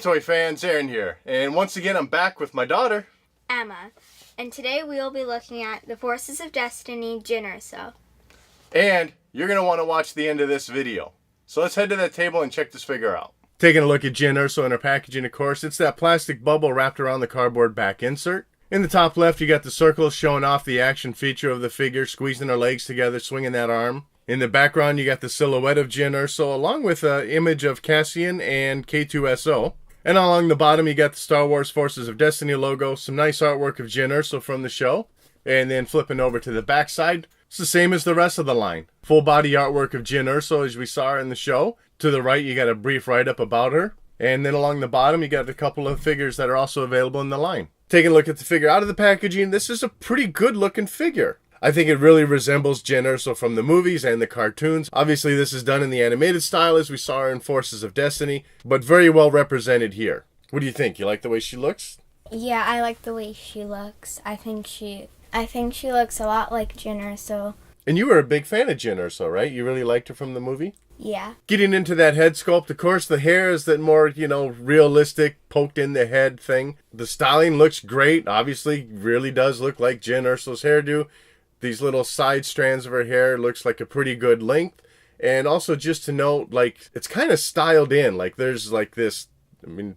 toy fans, Aaron here, and once again I'm back with my daughter, Emma, and today we will be looking at The Forces of Destiny, Jyn Erso. and you're going to want to watch the end of this video. So let's head to that table and check this figure out. Taking a look at Jyn Erso and her packaging, of course, it's that plastic bubble wrapped around the cardboard back insert. In the top left, you got the circles showing off the action feature of the figure, squeezing her legs together, swinging that arm. In the background, you got the silhouette of Jyn Erso, along with an image of Cassian and K2SO. And along the bottom, you got the Star Wars Forces of Destiny logo, some nice artwork of Jyn Erso from the show. And then flipping over to the back side, it's the same as the rest of the line. Full body artwork of Jyn Erso as we saw her in the show. To the right, you got a brief write-up about her. And then along the bottom, you got a couple of figures that are also available in the line. Taking a look at the figure out of the packaging, this is a pretty good looking figure. I think it really resembles Jyn Erso from the movies and the cartoons. Obviously, this is done in the animated style as we saw her in Forces of Destiny, but very well represented here. What do you think? You like the way she looks? Yeah, I like the way she looks. I think she looks a lot like Jyn Erso. And you were a big fan of Jyn Erso, right? You really liked her from the movie? Yeah. Getting into that head sculpt, of course, the hair is that more, realistic, poked in the head thing. The styling looks great. Obviously, really does look like Jyn Erso's hairdo. These little side strands of her hair looks like a pretty good length. And also just to note, it's kind of styled in. There's this,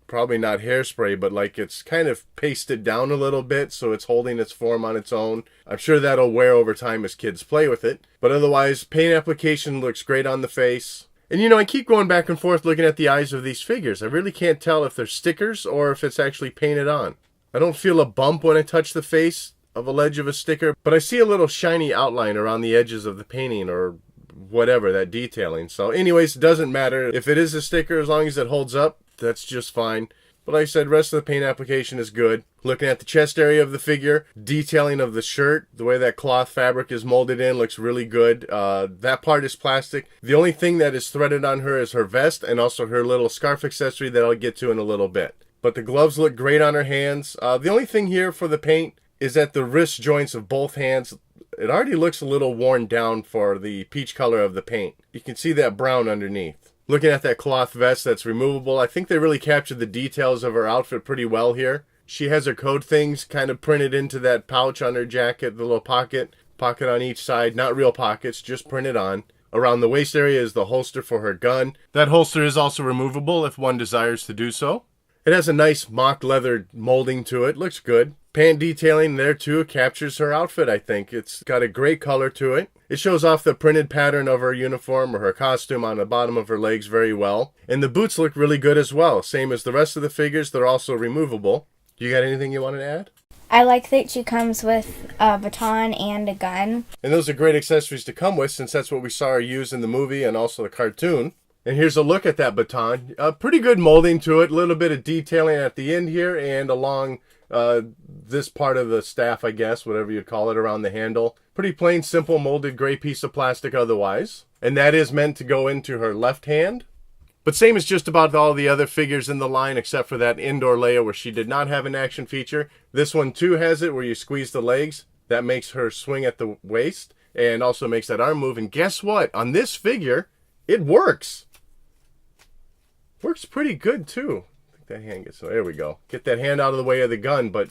probably not hairspray, but it's kind of pasted down a little bit so it's holding its form on its own. I'm sure that'll wear over time as kids play with it. But otherwise, paint application looks great on the face. And I keep going back and forth looking at the eyes of these figures. I really can't tell if they're stickers or if it's actually painted on. I don't feel a bump when I touch the face of a ledge of a sticker, but I see a little shiny outline around the edges of the painting or whatever, that detailing. So anyways, it doesn't matter. If it is a sticker, as long as it holds up, that's just fine. But like I said, rest of the paint application is good. Looking at the chest area of the figure, detailing of the shirt, the way that cloth fabric is molded in looks really good. That part is plastic. The only thing that is threaded on her is her vest and also her little scarf accessory that I'll get to in a little bit. But the gloves look great on her hands. The only thing here for the paint is at the wrist joints of both hands. It already looks a little worn down for the peach color of the paint. You can see that brown underneath. Looking at that cloth vest that's removable, I think they really captured the details of her outfit pretty well here. She has her code things kind of printed into that pouch on her jacket, the little pocket on each side. Not real pockets, just printed on. Around the waist area is the holster for her gun. That holster is also removable if one desires to do so. It has a nice mock leather molding to it. Looks good. Pant detailing there too captures her outfit, I think. It's got a great color to it. It shows off the printed pattern of her uniform or her costume on the bottom of her legs very well. And the boots look really good as well. Same as the rest of the figures, they're also removable. You got anything you want to add? I like that she comes with a baton and a gun. And those are great accessories to come with since that's what we saw her use in the movie and also the cartoon. And here's a look at that baton. Pretty good molding to it. A little bit of detailing at the end here and along this part of the staff, I guess, whatever you'd call it, around the handle. Pretty plain, simple, molded gray piece of plastic otherwise. And that is meant to go into her left hand. But same as just about all the other figures in the line, except for that indoor layer where she did not have an action feature. This one too has it where you squeeze the legs. That makes her swing at the waist and also makes that arm move. And guess what? On this figure, it works. Works pretty good too. I think that hand gets, so there we go. Get that hand out of the way of the gun, but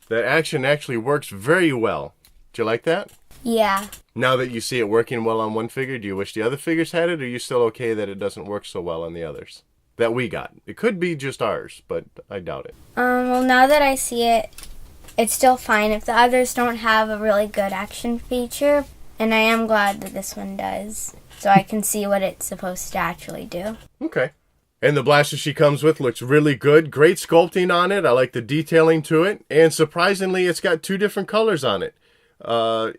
that action actually works very well. Do you like that? Yeah. Now that you see it working well on one figure, do you wish the other figures had it, or are you still okay that it doesn't work so well on the others that we got? It could be just ours, but I doubt it. Well, now that I see it, it's still fine if the others don't have a really good action feature, and I am glad that this one does, so I can see what it's supposed to actually do. Okay. And the blaster she comes with looks really good. Great sculpting on it. I like the detailing to it. And surprisingly, it's got two different colors on it.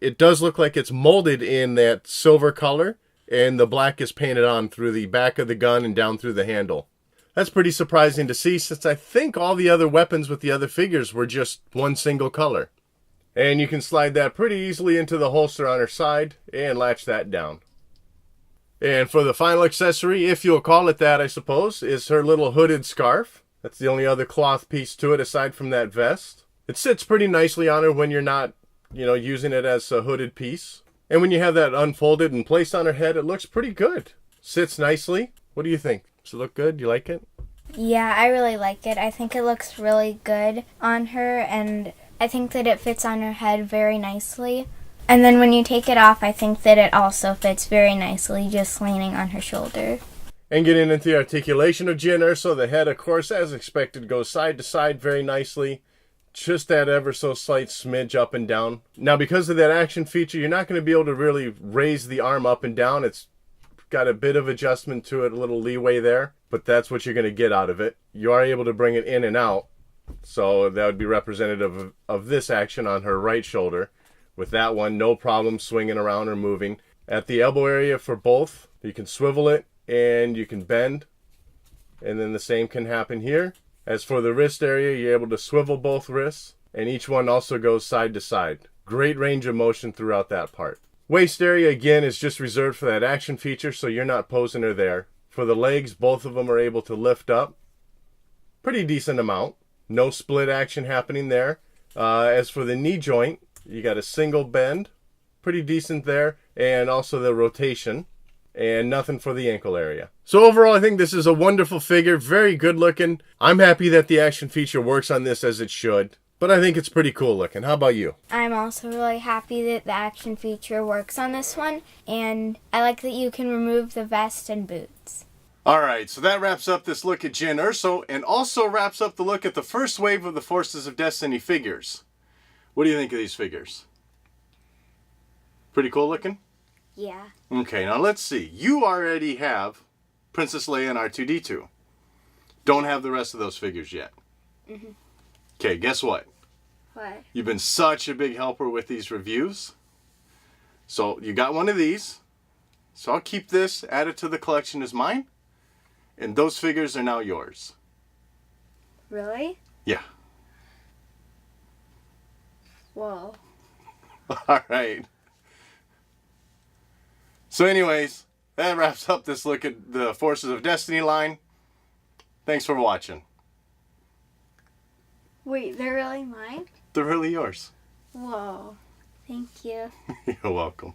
It does look like it's molded in that silver color, and the black is painted on through the back of the gun and down through the handle. That's pretty surprising to see, since I think all the other weapons with the other figures were just one single color. And you can slide that pretty easily into the holster on her side and latch that down. And for the final accessory, if you'll call it that, I suppose, is her little hooded scarf. That's the only other cloth piece to it aside from that vest. It sits pretty nicely on her when you're not, using it as a hooded piece. And when you have that unfolded and placed on her head, it looks pretty good. Sits nicely. What do you think? Does it look good? You like it? Yeah, I really like it. I think it looks really good on her, and I think that it fits on her head very nicely. And then when you take it off, I think that it also fits very nicely just leaning on her shoulder. And getting into the articulation of Jyn Erso, the head, of course, as expected, goes side to side very nicely. Just that ever so slight smidge up and down. Now, because of that action feature, you're not going to be able to really raise the arm up and down. It's got a bit of adjustment to it, a little leeway there, but that's what you're going to get out of it. You are able to bring it in and out, so that would be representative of this action on her right shoulder. With that one, no problem swinging around or moving. At the elbow area for both, you can swivel it and you can bend, and then the same can happen here. As for the wrist area, you're able to swivel both wrists, and each one also goes side to side. Great range of motion throughout that part. Waist area, again, is just reserved for that action feature, so you're not posing her there. For the legs, both of them are able to lift up. Pretty decent amount. No split action happening there. As for the knee joint, you got a single bend. Pretty decent there. And also the rotation. And nothing for the ankle area. So overall, I think this is a wonderful figure. Very good looking. I'm happy that the action feature works on this as it should. But I think it's pretty cool looking. How about you? I'm also really happy that the action feature works on this one, and I like that you can remove the vest and boots. Alright, so that wraps up this look at Jyn Erso, and also wraps up the look at the first wave of the Forces of Destiny figures. What do you think of these figures? Pretty cool looking? Yeah. Okay, now let's see. You already have Princess Leia and R2-D2. Don't have the rest of those figures yet. Mm-hmm. Okay, guess what? What? You've been such a big helper with these reviews. So you got one of these. So I'll keep this, add it to the collection as mine. And those figures are now yours. Really? Yeah. Whoa. Alright. So anyways, that wraps up this look at the Forces of Destiny line. Thanks for watching. Wait, they're really mine? They're really yours. Whoa. Thank you. You're welcome.